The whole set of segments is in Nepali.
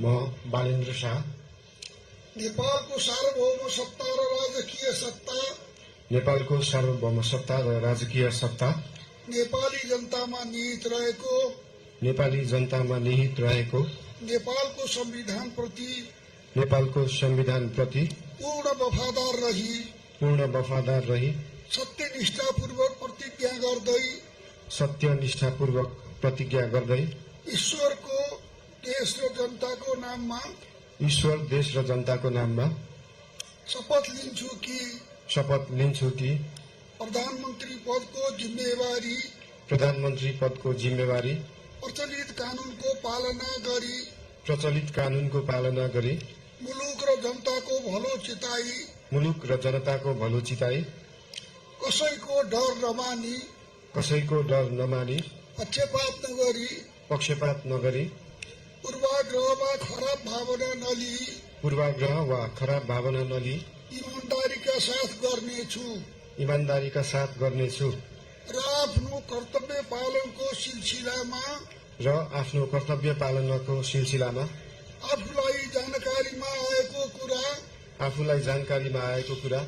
म बालेन्द्र शाह नेपालको सार्वभौम सत्ता र राजकीय सत्ता नेपालको सार्वभौम सत्ता र राजकीय सत्ता नेपाली जनतामा निहित रहेको नेपाली जनतामा निहित रहेको नेपालको संविधान प्रति पूर्ण वफादार रही सत्यनिष्ठापूर्वक प्रतिज्ञा गर्दै ईश्वर देश र जनताको नाममा शपथ लिन्छु कि प्रधानमन्त्री पदको जिम्मेवारी प्रचलित कानूनको पालना गरी मुलुक र जनताको भलो चिताई कसैको डर नमानी पक्षपात नगरी पूर्वाग्रह वा खराब भावना नलिई इमानदारीका साथ गर्नेछु र आफ्नो कर्तव्य पालनको सिलसिलामा आफूलाई जानकारीमा आएको कुरा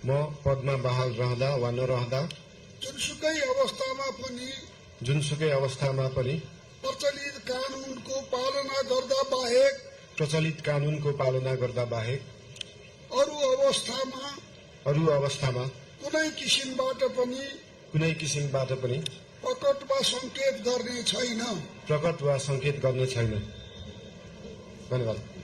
म पदमा बहाल रहँदा वा नरहँदा जुनसुकै अवस्थामा पनि प्रचलित कानूनको पालना गर्दा बाहेक अरू अवस्थामा कुनै किसिमबाट पनि प्रकट वा संकेत गर्ने छैन। धन्यवाद।